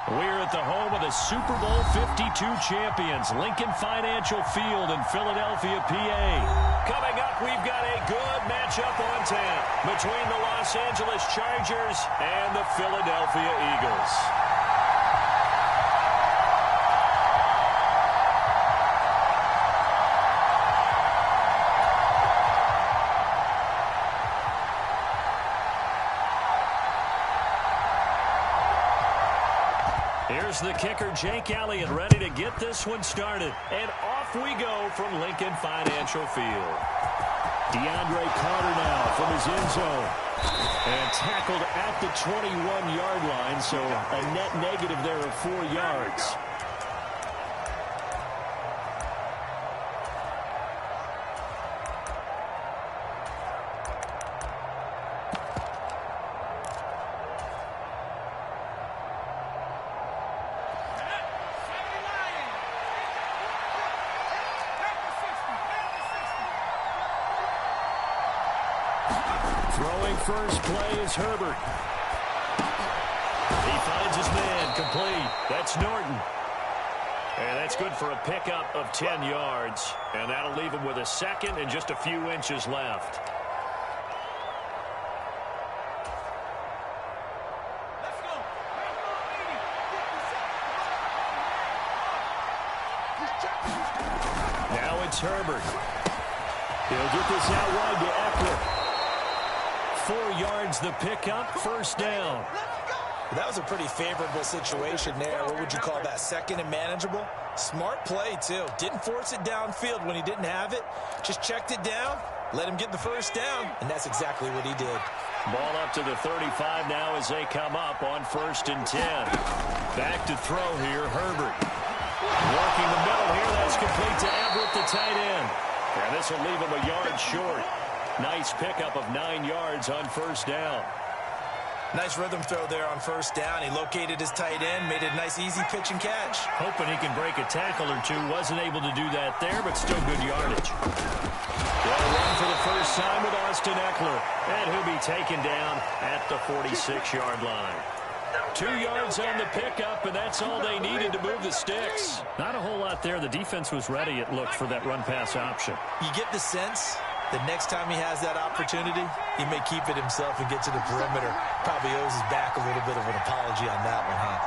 We're at the home of the Super Bowl 52 champions, Lincoln Financial Field in Philadelphia, PA. Coming up, we've got a good matchup on tap between the Los Angeles Chargers and the Philadelphia Eagles. Here's the kicker, Jake Elliott, ready to get this one started. And off we go from Lincoln Financial Field. DeAndre Carter now from his end zone. And tackled at the 21-yard line, so a net negative there of 4 yards. Throwing first play is Herbert. He finds his man, complete. That's Norton. And that's good for a pickup of 10 yards. And that'll leave him with a second and just a few inches left. Now it's Herbert. He'll get this out wide to Eckler. 4 yards the pickup, first down. That was a pretty favorable situation there. What would you call that? Second and manageable? Smart play, too. Didn't force it downfield when he didn't have it. Just checked it down, let him get the first down, and that's exactly what he did. Ball up to the 35 now as they come up on 1st and 10. Back to throw here, Herbert. Working the middle here, that's complete to Everett, the tight end. And this will leave him a yard short. Nice pickup of 9 yards on first down. Nice rhythm throw there on first down. He located his tight end, made it a nice easy pitch and catch. Hoping he can break a tackle or two. Wasn't able to do that there, but still good yardage. They'll run for the first time with Austin Eckler. And he'll be taken down at the 46-yard line. 2 yards on the pickup, and that's all they needed to move the sticks. Not a whole lot there. The defense was ready, it looked, for that run-pass option. You get the sense the next time he has that opportunity, he may keep it himself and get to the perimeter. Probably owes his back a little bit of an apology on that one, huh?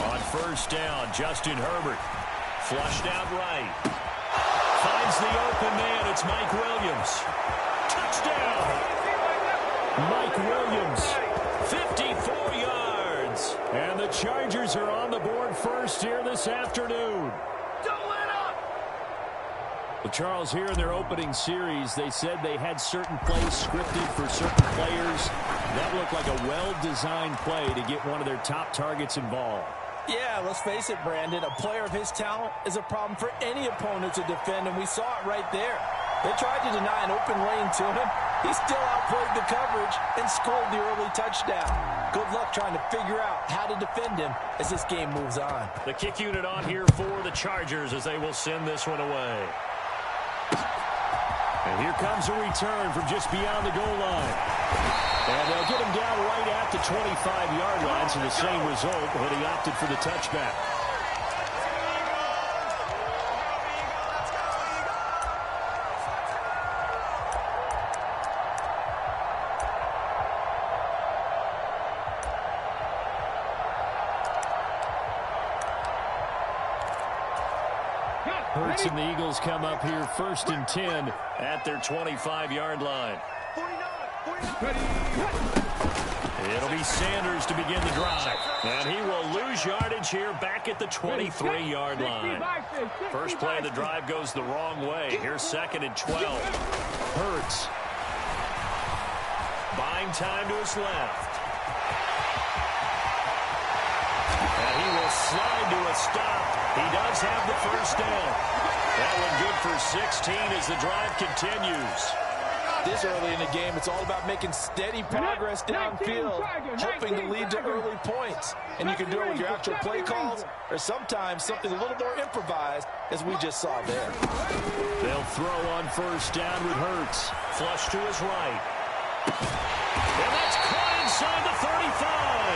On first down, Justin Herbert. Flushed out right. Finds the open man. It's Mike Williams. Touchdown! Mike Williams, 54 yards. And the Chargers are on the board first here this afternoon. Well, Charles, here in their opening series, they said they had certain plays scripted for certain players. That looked like a well-designed play to get one of their top targets involved. Yeah, let's face it, Brandon. A player of his talent is a problem for any opponent to defend, and we saw it right there. They tried to deny an open lane to him. He still outplayed the coverage and scored the early touchdown. Good luck trying to figure out how to defend him as this game moves on. The kick unit on here for the Chargers as they will send this one away. And here comes a return from just beyond the goal line. And they'll get him down right at the 25-yard line, so the same result, but he opted for the touchback. Hurts and the Eagles come up here 1st and 10 at their 25-yard line. It'll be Sanders to begin the drive. And he will lose yardage here back at the 23-yard line. First play of the drive goes the wrong way. Here's 2nd and 12. Hurts. Buying time to his left. And he will slide to a stop. He does have the first down. That one good for 16 as the drive continues. This early in the game, it's all about making steady progress downfield, hoping to lead to early points. And you can do it with your actual play calls or sometimes something a little more improvised, as we just saw there. They'll throw on first down with Hurts. Flush to his right. And that's caught inside the 35.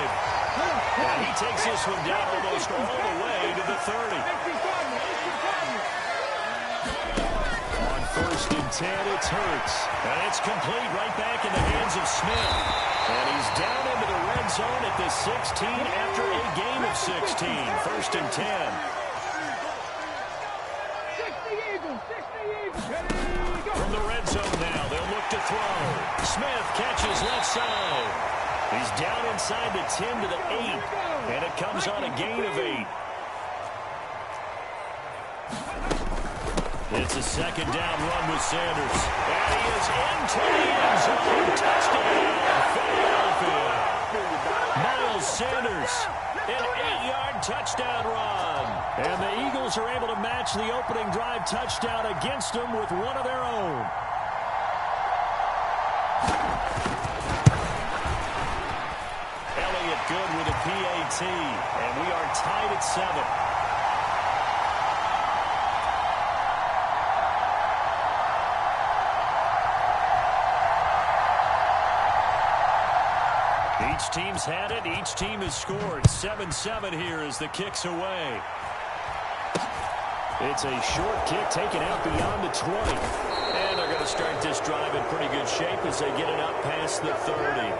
brings this one down almost all the way to the 30. On 1st and 10, it's Hurts. And it's complete right back in the hands of Smith. And he's down into the red zone at the 16 after a game of 16. 1st and 10. From the red zone now, they'll look to throw. Smith catches left side. He's down inside the 10 to the 8, and it comes on a gain of 8. It's a 2nd down run with Sanders. And he is into the end zone. Touchdown, Philadelphia. Miles Sanders, an 8-yard touchdown run. And the Eagles are able to match the opening drive touchdown against them with one of their own. Elliott good with a PAT, and we are tied at 7. Each team's had it. Each team has scored. 7-7 here as the kick's away. It's a short kick taken out beyond the 20. And they're going to start this drive in pretty good shape as they get it up past the 30.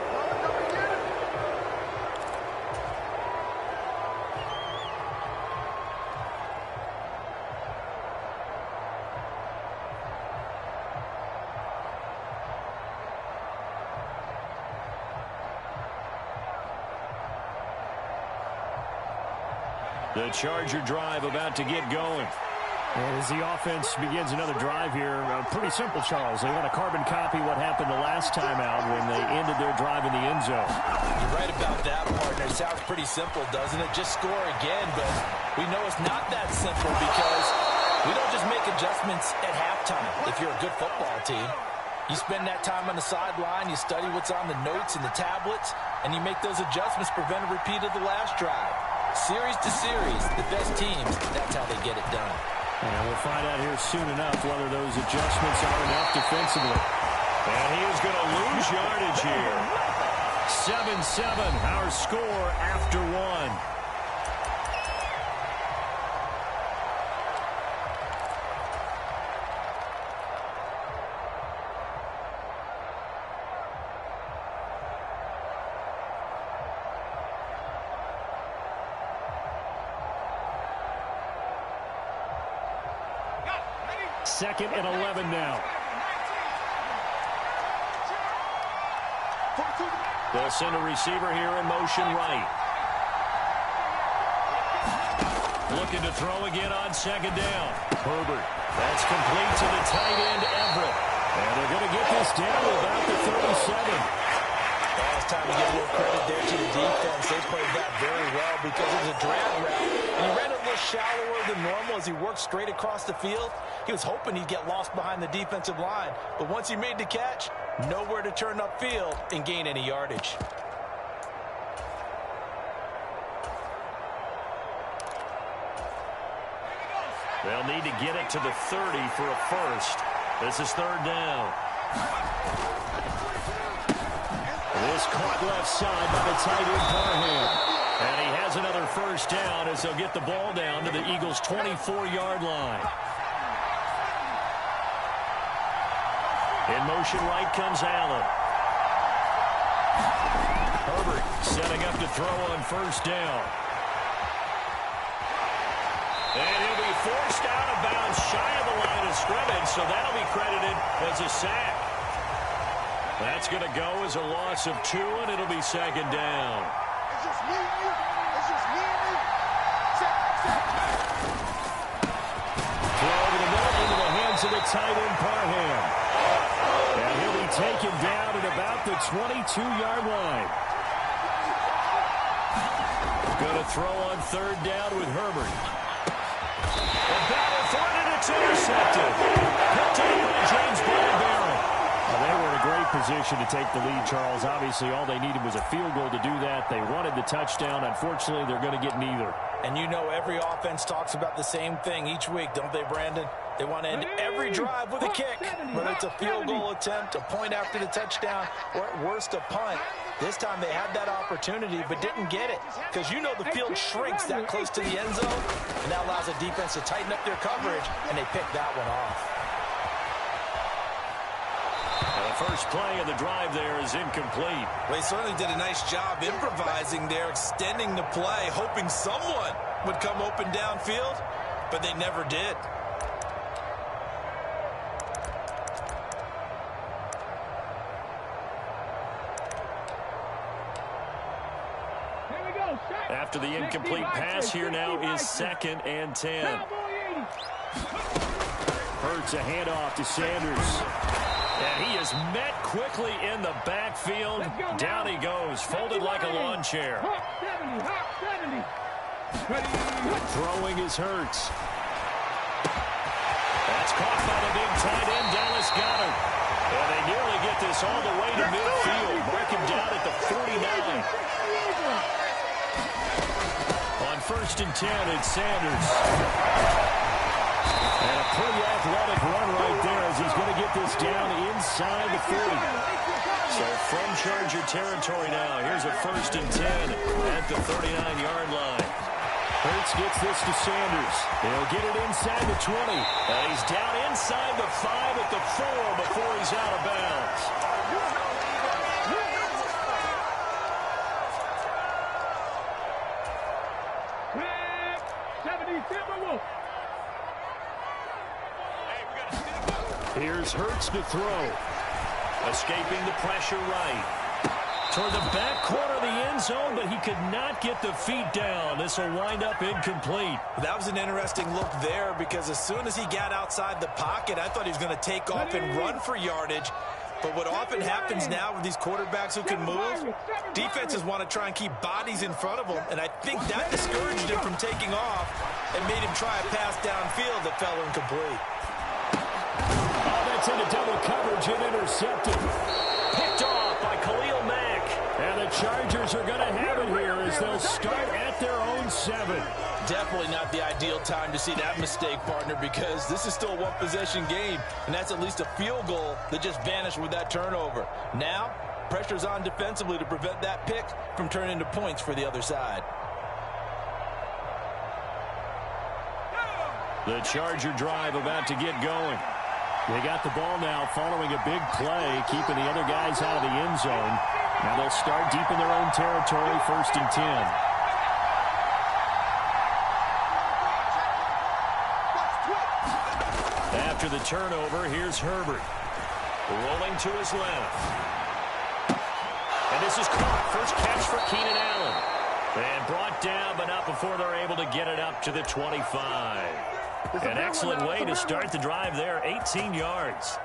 The Charger drive about to get going. As the offense begins another drive here, pretty simple, Charles. They want to carbon copy what happened the last time out when they ended their drive in the end zone. You're right about that, partner. It sounds pretty simple, doesn't it? Just score again, but we know it's not that simple because we don't just make adjustments at halftime if you're a good football team. You spend that time on the sideline, you study what's on the notes and the tablets, and you make those adjustments, prevent a repeat of the last drive. Series to series, the best teams, that's how they get it done. And we'll find out here soon enough whether those adjustments are enough defensively. And he is going to lose yardage here. 7-7, our score after 1. Second and 11 now. They'll send a receiver here in motion right. Looking to throw again on 2nd down. Herbert. That's complete to the tight end, Everett. And they're going to get this down to about the 37. It's time to give a little credit there to the defense. They played that very well because it was a drag route. And he ran it a little shallower than normal as he worked straight across the field. He was hoping he'd get lost behind the defensive line. But once he made the catch, nowhere to turn upfield and gain any yardage. They'll need to get it to the 30 for a first. This is 3rd down. This caught left side by the tight end, Parham. And he has another first down as they'll get the ball down to the Eagles' 24-yard line. In motion right comes Allen. Herbert setting up to throw on 1st down. And he'll be forced out of bounds shy of the line of scrimmage, so that'll be credited as a sack. That's going to go as a loss of 2, and it'll be 2nd down. It's just me and you. It's just me and you. Throw over the middle into the hands of the tight end, Parham. And he'll be taken down at about the 22-yard line. Going to throw on 3rd down with Herbert. The battle for it, and it's intercepted. Picked up by James Bradbury. Well, they were in a great position to take the lead, Charles. Obviously, all they needed was a field goal to do that. They wanted the touchdown. Unfortunately, they're going to get neither. And you know every offense talks about the same thing each week, don't they, Brandon? They want to end every drive with a kick, whether it's a field goal attempt, a point after the touchdown, or at worst a punt. This time they had that opportunity but didn't get it, because you know the field shrinks that close to the end zone, and that allows the defense to tighten up their coverage, and they pick that one off. And the first play of the drive there is incomplete. Well, he certainly did a nice job improvising there, extending the play, hoping someone would come open downfield, but they never did. After the incomplete pass, here now is 2nd and 10. Hurts a handoff to Sanders. And he is met quickly in the backfield. Down he goes, folded like a lawn chair. Throwing is Hurts. That's caught by the big tight end, Dallas Goedert. And they nearly get this all the way to midfield. Mark him down at the 49. On 1st and 10, it's Sanders. And a pretty athletic run right there as he's going to get this down inside the 40. So from Charger territory now, here's a 1st and 10 at the 39-yard line. Hurts gets this to Sanders. He'll get it inside the 20. And he's down inside the 5 at the 4 before he's out of bounds. Here's Hurts to throw. Escaping the pressure right. Toward the back corner of the end zone, but he could not get the feet down. This will wind up incomplete. That was an interesting look there, because as soon as he got outside the pocket, I thought he was going to take off and run for yardage. But what often happens now with these quarterbacks who can move, defenses want to try and keep bodies in front of them, and I think that discouraged him from taking off and made him try a pass downfield that fell incomplete. Oh, that's into double coverage and intercepted. Picked off by Khalil Mack. And the Chargers are going to have it here as they'll start at their own 7. Definitely not the ideal time to see that mistake, partner, because this is still a one-possession game, and that's at least a field goal that just vanished with that turnover. Now, pressure's on defensively to prevent that pick from turning into points for the other side. The Charger drive about to get going. They got the ball now following a big play, keeping the other guys out of the end zone. Now they'll start deep in their own territory, 1st and 10. After the turnover, here's Herbert. Rolling to his left. And this is caught. First catch for Keenan Allen. And brought down, but not before they're able to get it up to the 25. An excellent way to start the drive there, 18 yards.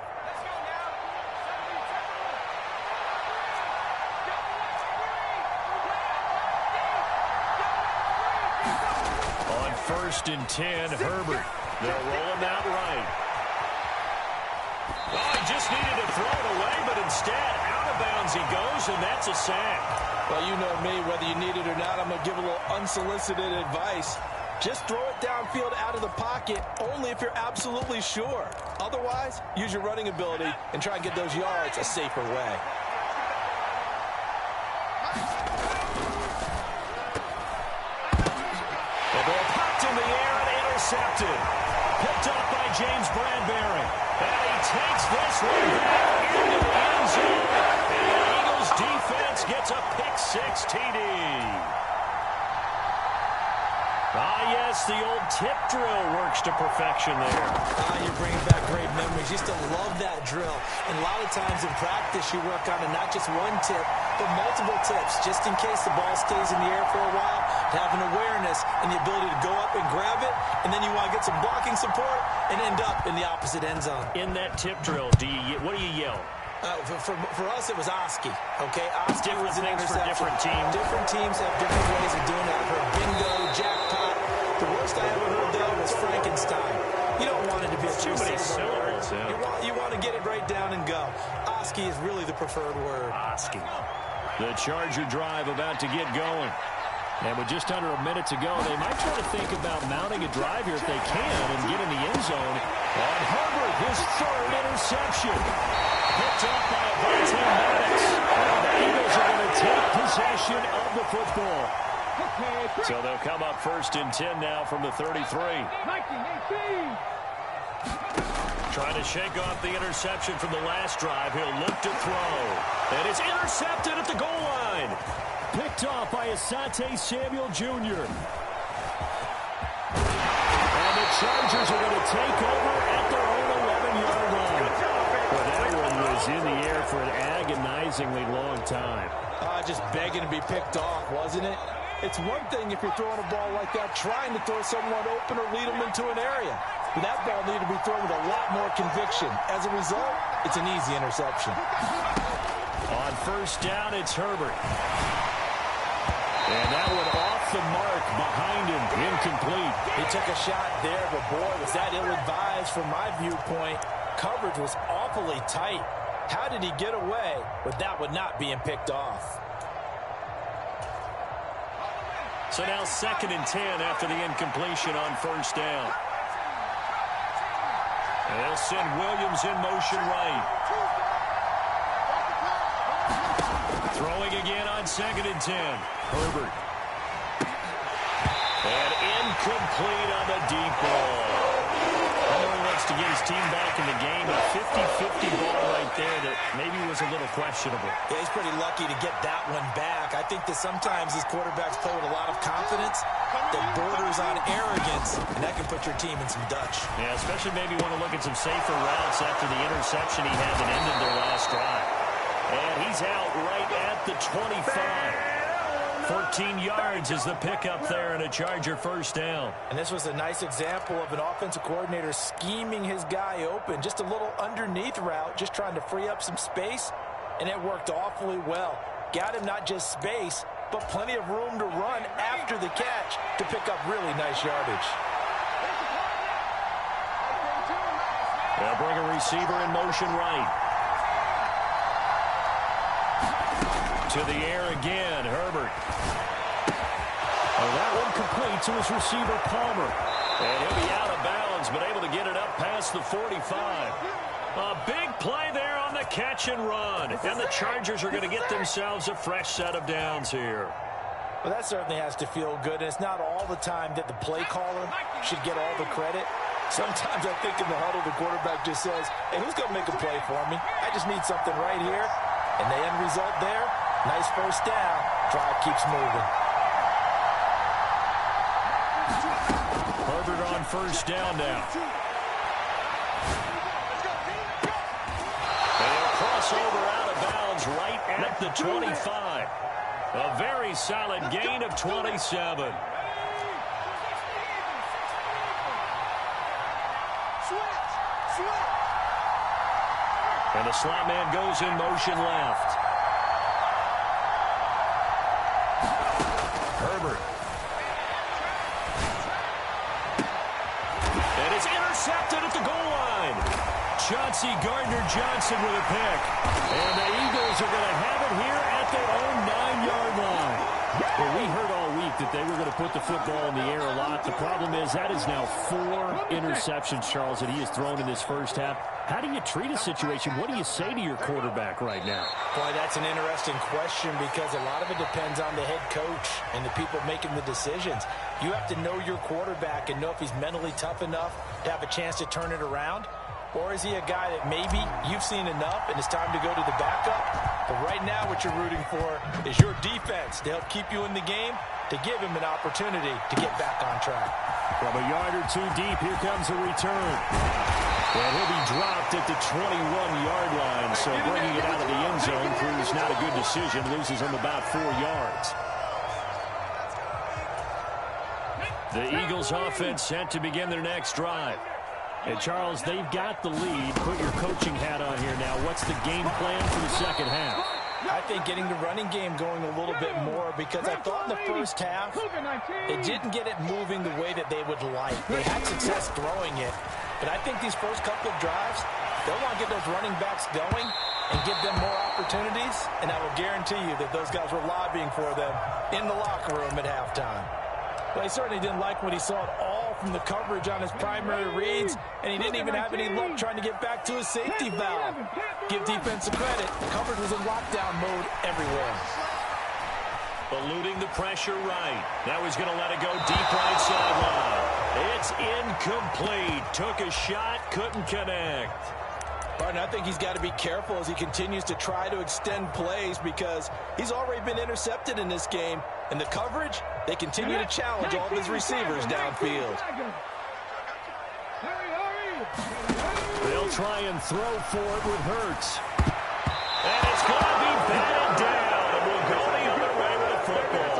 On 1st and 10, Herbert. They'll roll him out right. Oh, he just needed to throw it away, but instead, out of bounds he goes, and that's a sack. Well, you know me, whether you need it or not, I'm going to give a little unsolicited advice. Just throw it downfield out of the pocket only if you're absolutely sure. Otherwise, use your running ability and try and get those yards a safer way. The ball popped in the air and intercepted. Picked up by James Bradbury. And he takes this one back into the end zone. And the Eagles defense gets a pick-6 TD. Ah, yes, the old tip drill works to perfection there. You're bringing back great memories. Used to love that drill. And a lot of times in practice, you work on it, not just one tip, but multiple tips, just in case the ball stays in the air for a while, to have an awareness and the ability to go up and grab it, and then you want to get some blocking support and end up in the opposite end zone. In that tip drill, what do you yell? For us, it was Oski. Okay, Oski Different was an things for interception. different teams. Different teams have different ways of doing it. I've heard bingo, jackpot. The worst I ever heard, though, was Frankenstein. You don't want it to be Too many syllables. You want to get it right down and go. Oski is really the preferred word. Oski. The Charger drive about to get going. And with just under a minute to go, they might try to think about mounting a drive here if they can and get in the end zone. On Herbert, his 3rd interception. Picked up by Avonte Maddox. And the Eagles are going to take possession of the football. So they'll come up 1st and 10 now from the 33. 1918. Trying to shake off the interception from the last drive. He'll look to throw. And it's intercepted at the goal line. Picked off by Asante Samuel Jr. And the Chargers are going to take over at their own 11-yard line. Well, that one was in the air for an agonizingly long time. Just begging to be picked off, wasn't it? It's one thing if you're throwing a ball like that, trying to throw someone open or lead them into an area. But that ball needed to be thrown with a lot more conviction. As a result, it's an easy interception. On 1st down, it's Herbert. And that one off the mark behind him, incomplete. He took a shot there, but boy, was that ill-advised from my viewpoint. Coverage was awfully tight. How did he get away with that one not being picked off? So now 2nd and 10 after the incompletion on 1st down. And they'll send Williams in motion right. Throwing again on 2nd and 10. Herbert. And incomplete on the deep ball. He wants to get his team back in the game. A 50-50 ball right there that maybe was a little questionable. Yeah, he's pretty lucky to get that one back. I think that sometimes these quarterbacks play with a lot of confidence that borders on arrogance, and that can put your team in some Dutch. Yeah, especially maybe want to look at some safer routes after the interception he had that ended their last drive. And he's out right at the 25. 14 yards is the pickup there and a Charger 1st down. And this was a nice example of an offensive coordinator scheming his guy open. Just a little underneath route, just trying to free up some space, and it worked awfully well. Got him not just space, but plenty of room to run after the catch to pick up really nice yardage. They'll bring a receiver in motion right. To the air again, Herbert. Oh, that one complete to his receiver, Palmer. And he'll be out of bounds, but able to get it up past the 45. A big play there on the catch and run. And the Chargers are going to get themselves a fresh set of downs here. Well, that certainly has to feel good. And it's not all the time that the play caller should get all the credit. Sometimes I think in the huddle, the quarterback just says, hey, who's going to make a play for me? I just need something right here. And the end result there, nice 1st down. Drive keeps moving. Herbert on 1st down now. They'll cross over out of bounds right at the 25. A very solid gain of 27. And the slot man goes in motion left. Herbert. And it's intercepted at the goal line. Chauncey Gardner-Johnson with a pick. And the Eagles are going to have it here at their own 9-yard line. Well, we heard all week that they were going to put the football in the air a lot. The problem is that is now 4 interceptions, Charles, that he has thrown in this first half. How do you treat a situation? What do you say to your quarterback right now? Boy, that's an interesting question because a lot of it depends on the head coach and the people making the decisions. You have to know your quarterback and know if he's mentally tough enough to have a chance to turn it around. Or is he a guy that maybe you've seen enough and it's time to go to the backup? But right now what you're rooting for is your defense to help keep you in the game, to give him an opportunity to get back on track. From a yard or two deep, here comes a return. And he'll be dropped at the 21-yard line, so bringing it out of the end zone proves not a good decision, loses him about 4 yards. The Eagles offense set to begin their next drive. And, Charles, they've got the lead. Put your coaching hat on here now. What's the game plan for the second half? I think getting the running game going a little bit more because I thought in the first half they didn't get it moving the way that they would like. They had success throwing it, but I think these first couple of drives, they'll want to get those running backs going and give them more opportunities, and I will guarantee you that those guys were lobbying for them in the locker room at halftime. Well, he certainly didn't like what he saw at all from the coverage on his primary reads, and he didn't even have any luck trying to get back to his safety valve. Give defense the credit. Coverage was in lockdown mode everywhere. Eluding the pressure right. Now he's going to let it go deep right sideline. It's incomplete. Took a shot, couldn't connect. Martin, I think he's got to be careful as he continues to try to extend plays because he's already been intercepted in this game. And the coverage, they continue to challenge all of his receivers downfield. They'll try and throw for it with Hurts. And it's going to be batted down. And we'll go the other way with the football.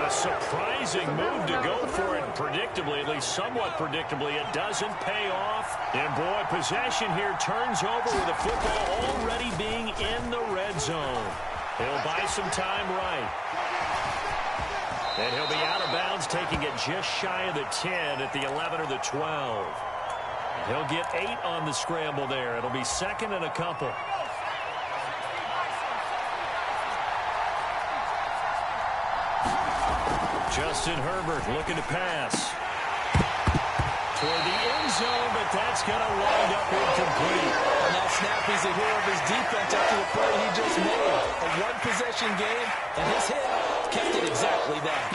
A surprising move to go for it. Predictably, at least somewhat predictably, it doesn't pay off. And boy, possession here turns over with the football already being in the red zone. He'll buy some time right. And he'll be out of bounds, taking it just shy of the 10 at the 11 or the 12. He'll get 8 on the scramble there. It'll be second and a couple. Justin Herbert looking to pass. Toward the end zone, but that's going to wind up incomplete. On that snap, he's a hero of his defense after the play he just made. A one-possession game, and his hit kept it exactly that.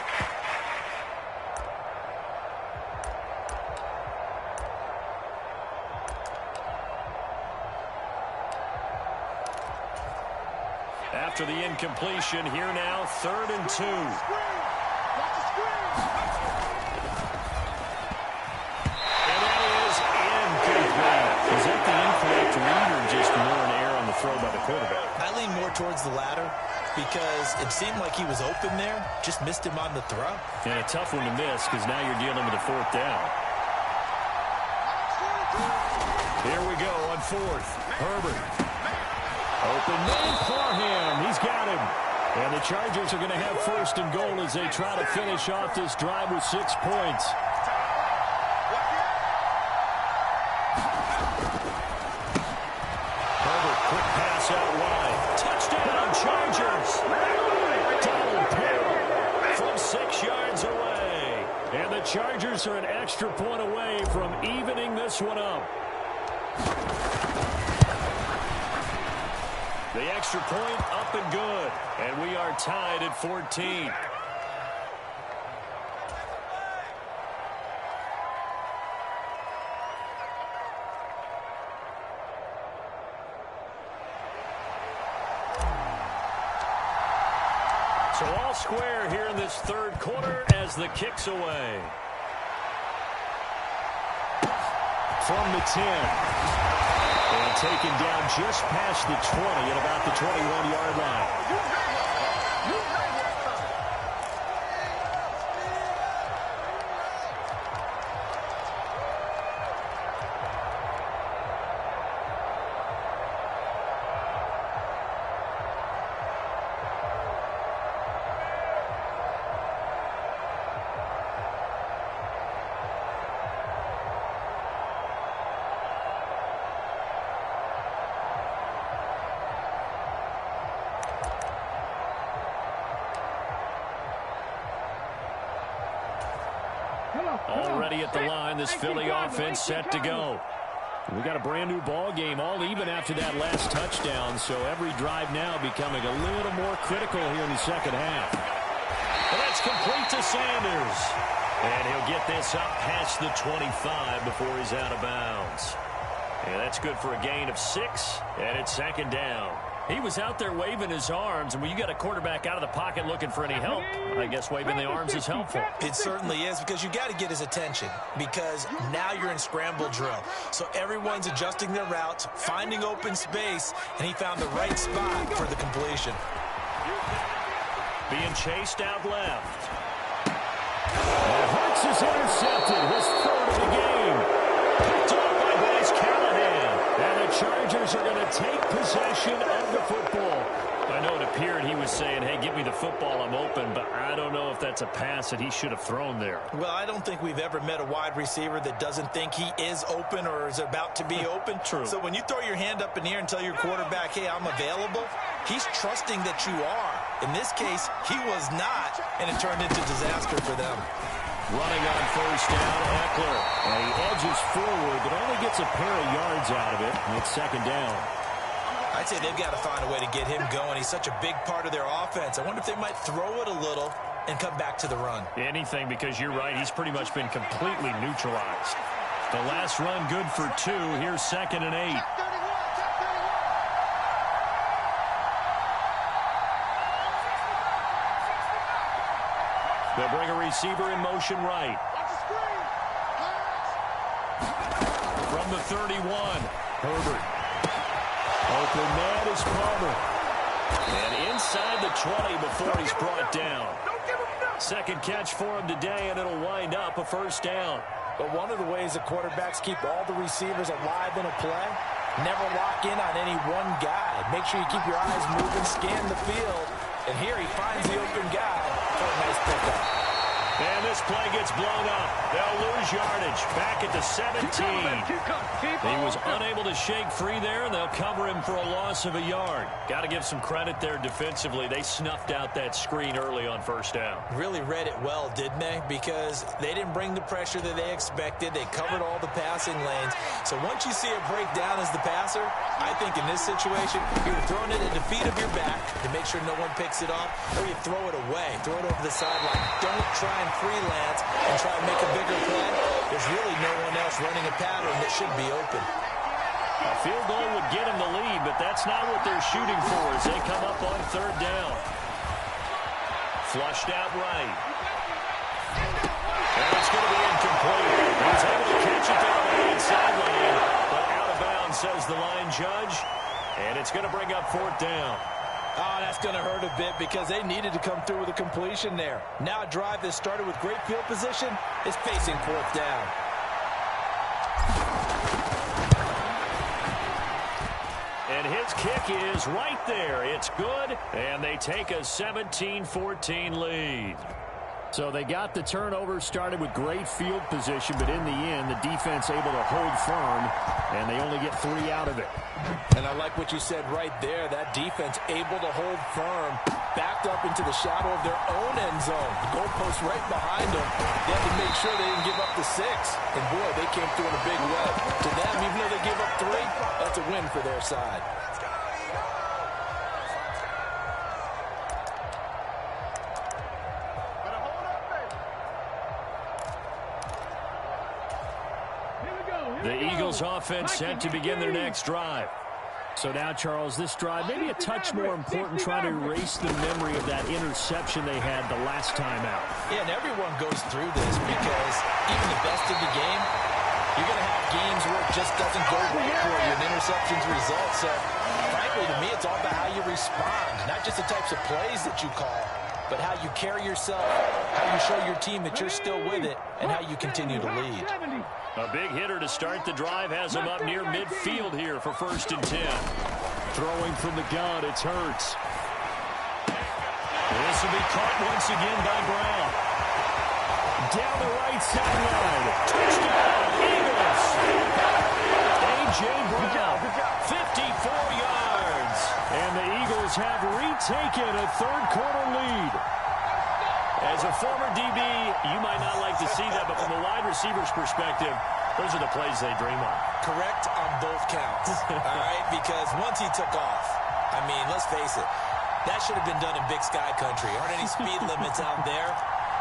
After the incompletion, here now, 3rd and 2. And that is incomplete. Is that the incorrect read or just more an error on the throw by the quarterback? I lean more towards the latter because it seemed like he was open there, just missed him on the throw. And a tough one to miss because now you're dealing with a 4th down. Here we go on 4th. Herbert. Open man for him. He's got him. And the Chargers are going to have 1st and goal as they try to finish off this drive with 6 points. Herbert, quick pass out wide. Touchdown, Chargers. Double pick from 6 yards away. And the Chargers are an extra point away from evening this one up. The extra point up and good. And we are tied at 14. So all square here in this 3rd quarter as the kick's away. From the 10. And taken down just past the 20 at about the 21-yard line. Already at the line, this Philly offense set to go. We got a brand new ball game, all even after that last touchdown, so every drive now becoming a little more critical here in the 2nd half. And that's complete to Sanders. And he'll get this up past the 25 before he's out of bounds. And that's good for a gain of 6, and it's 2nd down. He was out there waving his arms, and when you got a quarterback out of the pocket looking for any help, I guess waving the arms is helpful. It certainly is because you got to get his attention because now you're in scramble drill. So everyone's adjusting their routes, finding open space, and he found the right spot for the completion. Being chased out left. And Hurts is intercepted, his 3rd of the game. Picked off by Bryce Callahan. And the Chargers are going to take possession of the football. I know it appeared he was saying, hey, give me the football, I'm open, but I don't know if that's a pass that he should have thrown there. Well, I don't think we've ever met a wide receiver that doesn't think he is open or is about to be open. True. So when you throw your hand up in the air and tell your quarterback, hey, I'm available, he's trusting that you are. In this case, he was not, and it turned into disaster for them. Running on 1st down, Eckler. And he edges forward, but only gets a pair of yards out of it, and it's 2nd down. I'd say they've got to find a way to get him going. He's such a big part of their offense. I wonder if they might throw it a little and come back to the run. Anything, because you're right. He's pretty much been completely neutralized. The last run good for 2. Here's 2nd and 8. They'll bring a receiver in motion right. From the 31, Herbert. Open man is Palmer. And inside the 20 before he's brought down. Second catch for him today, and it'll wind up a first down. But one of the ways the quarterbacks keep all the receivers alive in a play, never lock in on any one guy. Make sure you keep your eyes moving, scan the field. And here he finds the open guy for a nice pickup. And this play gets blown up. They'll lose yardage. Back at the 17. He was unable to shake free there, and they'll cover him for a loss of a yard. Got to give some credit there defensively. They snuffed out that screen early on first down. Really read it well, didn't they? Because they didn't bring the pressure that they expected. They covered all the passing lanes. So once you see it break down as the passer, I think in this situation, you're throwing it at the feet of your back to make sure no one picks it off, or you throw it away. Throw it over the sideline. Don't try and freelance and try and make a bigger play. There's really no one else running a pattern that should be open. A field goal would get him the lead, but that's not what they're shooting for as they come up on 3rd down. Flushed out right. And it's going to be incomplete. He's able to catch it down the right sideline, but out of bounds, says the line judge. And it's going to bring up 4th down. Oh, that's going to hurt a bit because they needed to come through with a completion there. Now a drive that started with great field position is facing 4th down. And his kick is right there. It's good, and they take a 17-14 lead. So they got the turnover started with great field position, but in the end, the defense able to hold firm, and they only get 3 out of it. And I like what you said right there. That defense able to hold firm, backed up into the shadow of their own end zone. The goalpost right behind them. They had to make sure they didn't give up the 6. And boy, they came through in a big way. To them, even though they gave up 3, that's a win for their side. The Eagles offense set to begin their next drive. So now, Charles, this drive maybe a touch more important, trying to erase the memory of that interception they had the last time out. Yeah, and everyone goes through this because even the best of the game, you're going to have games where it just doesn't go right for you, and interceptions result. So, frankly, to me, it's all about how you respond, not just the types of plays that you call, but how you carry yourself, how you show your team that you're still with it, and how you continue to lead. A big hitter to start the drive has him up near midfield here for 1st and 10. Throwing from the gun, it's Hurts. This will be caught once again by Brown. Down the right sideline. Touchdown, Eagles. A.J. Brown, 54 yards. And the Eagles have retaken a 3rd quarter lead. As a former DB, you might not like to see that, but from a wide receiver's perspective, those are the plays they dream of. Correct on both counts, all right? Because once he took off, I mean, let's face it, that should have been done in Big Sky country. Aren't any speed limits out there?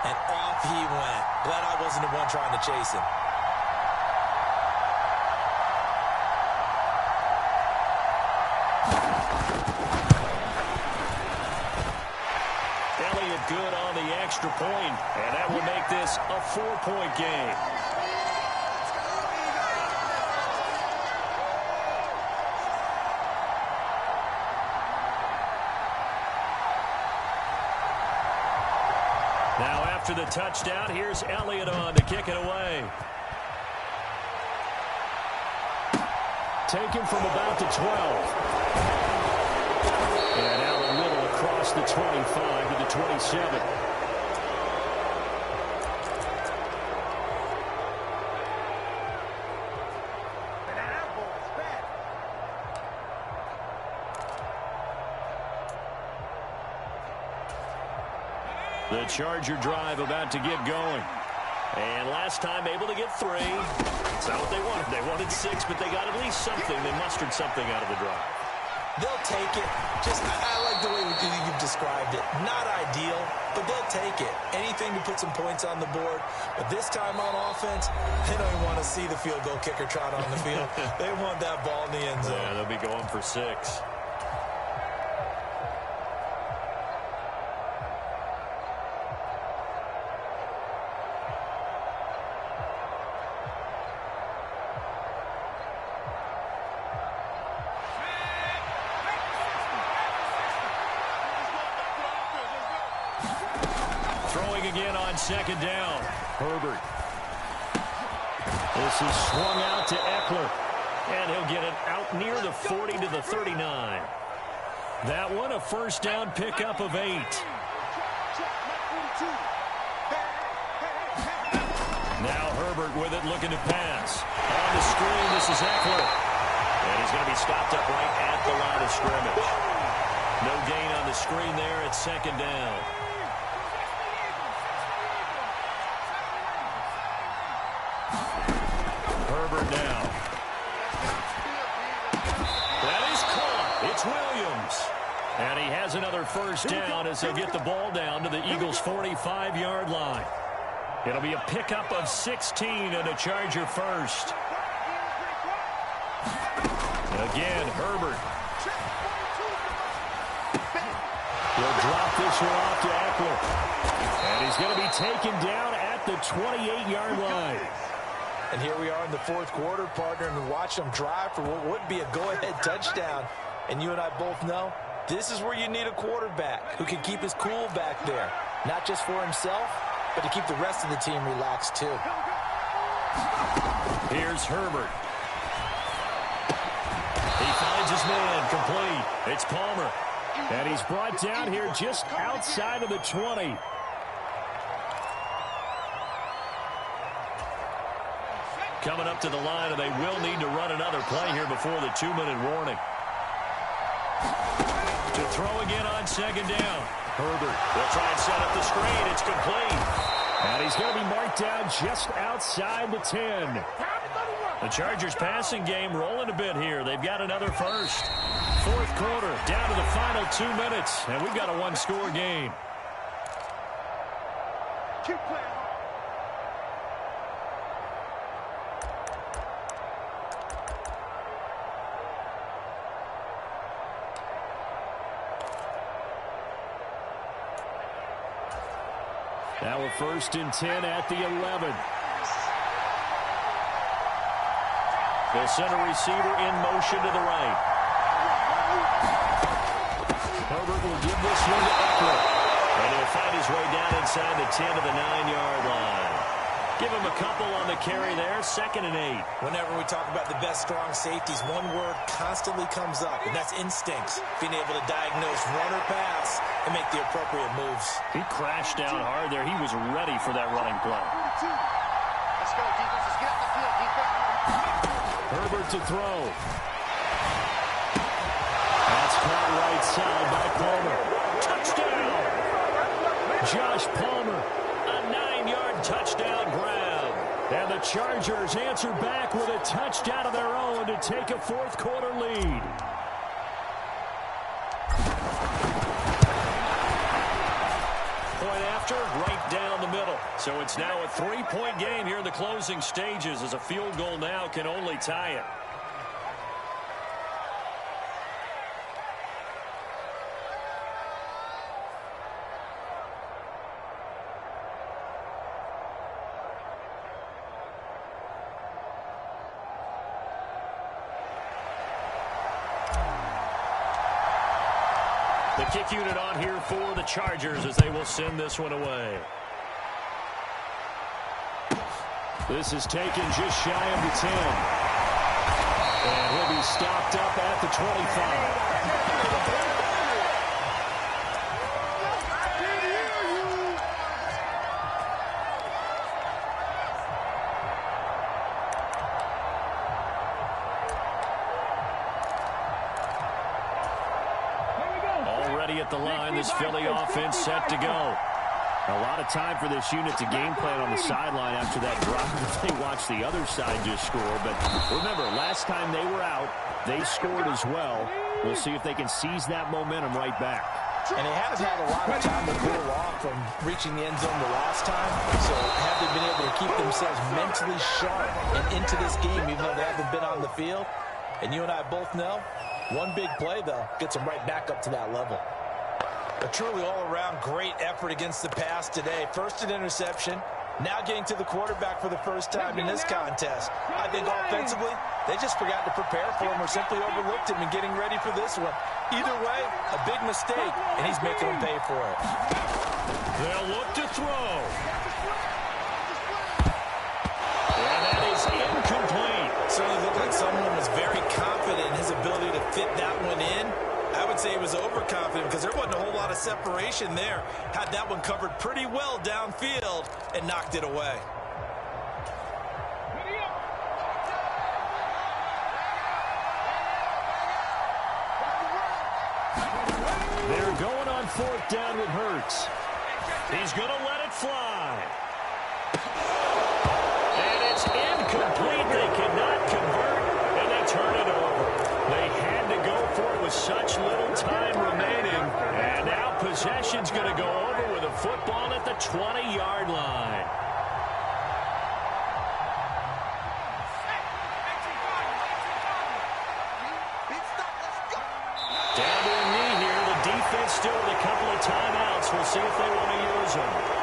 And off he went. Glad I wasn't the one trying to chase him. Good on the extra point, and that will make this a 4-point game. Now after the touchdown, here's Elliott on to kick it away. Taken from about the 12. And out the middle across the 25 to the 27. The Charger drive about to get going. And last time able to get 3. That's not what they wanted. They wanted 6, but they got at least something. They mustered something out of the drive. They'll take it. I like the way you've described it. Not ideal, but they'll take it. Anything to put some points on the board. But this time on offense, they don't even want to see the field goal kicker trot on the field. They want that ball in the end zone. Yeah, they'll be going for 6. Throwing again on 2nd down. Herbert. This is swung out to Eckler. And he'll get it out near the 40 to the 39. That one a first down pickup of 8. Now Herbert with it, looking to pass. On the screen, this is Eckler. And he's going to be stopped up right at the line of scrimmage. No gain on the screen there at 2nd down. Herbert now. That is caught. It's Williams. And he has another first down as they'll get the ball down to the Eagles' 45-yard line. It'll be a pickup of 16 and a Charger first. Again, Herbert. He'll drop this one off to Eckler. And he's going to be taken down at the 28-yard line. And here we are in the 4th quarter, partner, and watch them drive for what would be a go-ahead touchdown. And you and I both know this is where you need a quarterback who can keep his cool back there. Not just for himself, but to keep the rest of the team relaxed too. Here's Herbert. He finds his man, complete. It's Palmer. And he's brought down here just outside of the 20. Coming up to the line, and they will need to run another play here before the 2-minute warning. To throw again on 2nd down. Herbert will try and set up the screen. It's complete. And he's going to be marked down just outside the 10. The Chargers passing game rolling a bit here. They've got another first. 4th quarter, down to the final 2 minutes, and we've got a 1-score game. Keep playing. Now a 1st and 10 at the 11. They'll send a receiver in motion to the right. Herbert will give this one to Eckler. And he'll find his way down inside the 10 to the 9-yard line. Give him a couple on the carry there, 2nd and 8. Whenever we talk about the best strong safeties, one word constantly comes up, and that's instincts. Being able to diagnose run or pass and make the appropriate moves. He crashed down hard there. He was ready for that running play. Let's go, defense. Let's get on the field, defense. Herbert to throw. That's caught right side by Palmer. Touchdown! Josh Palmer, a 9-yard touchdown grab. And the Chargers answer back with a touchdown of their own to take a 4th quarter lead. Point after, right down the middle. So it's now a 3-point game here in the closing stages, as a field goal now can only tie it. The kick unit on here for the Chargers as they will send this one away. This is taken just shy of the 10. And he'll be stopped up at the 25. At the line, this Philly offense set to go. A lot of time for this unit to game plan on the sideline after that drive. They watched the other side just score. But remember, last time they were out, they scored as well. We'll see if they can seize that momentum right back. And they haven't had a lot of time to cool off from reaching the end zone the last time. So have they been able to keep themselves mentally sharp and into this game, even though they haven't been on the field? And you and I both know, one big play, though, gets them right back up to that level. A truly all-around great effort against the pass today. First an interception, now getting to the quarterback for the first time in this contest. I think offensively, they just forgot to prepare for him or simply overlooked him in getting ready for this one. Either way, a big mistake, and he's making them pay for it. They'll look to throw. And that is incomplete. Certainly looked like someone was very confident in his ability to fit that one in. I would say he was overconfident because there wasn't a whole lot of separation there. Had that one covered pretty well downfield and knocked it away. They're going on fourth down with Hurts. He's going to let it fly. And it's incomplete. They cannot convert, and they turn it over. They had to go for it with such little time remaining. And now possession's going to go over with a football at the 20-yard line. Down to a knee here. The defense still with a couple of timeouts. We'll see if they want to use them.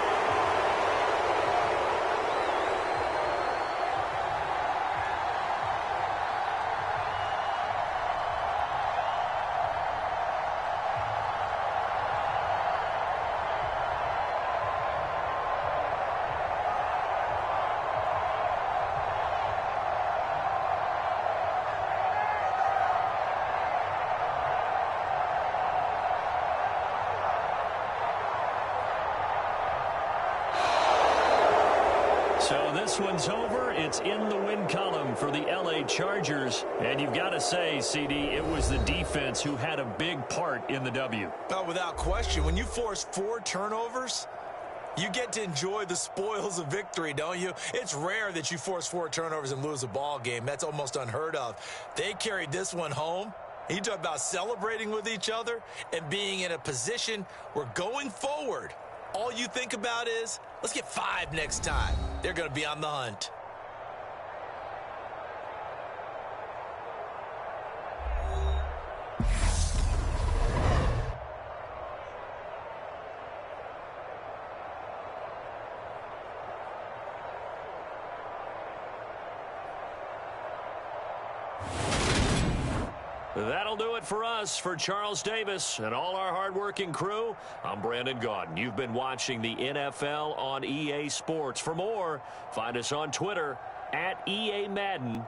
So this one's over. It's in the win column for the LA Chargers. And you've got to say, CD, it was the defense who had a big part in the W. Oh, without question. When you force 4 turnovers, you get to enjoy the spoils of victory, don't you? It's rare that you force 4 turnovers and lose a ball game. That's almost unheard of. They carried this one home. You talk about celebrating with each other and being in a position where going forward, all you think about is, let's get 5 next time. They're going to be on the hunt. That'll do it for us. For Charles Davis and all our hardworking crew, I'm Brandon Gaudin. You've been watching the NFL on EA Sports. For more, find us on Twitter @EA Madden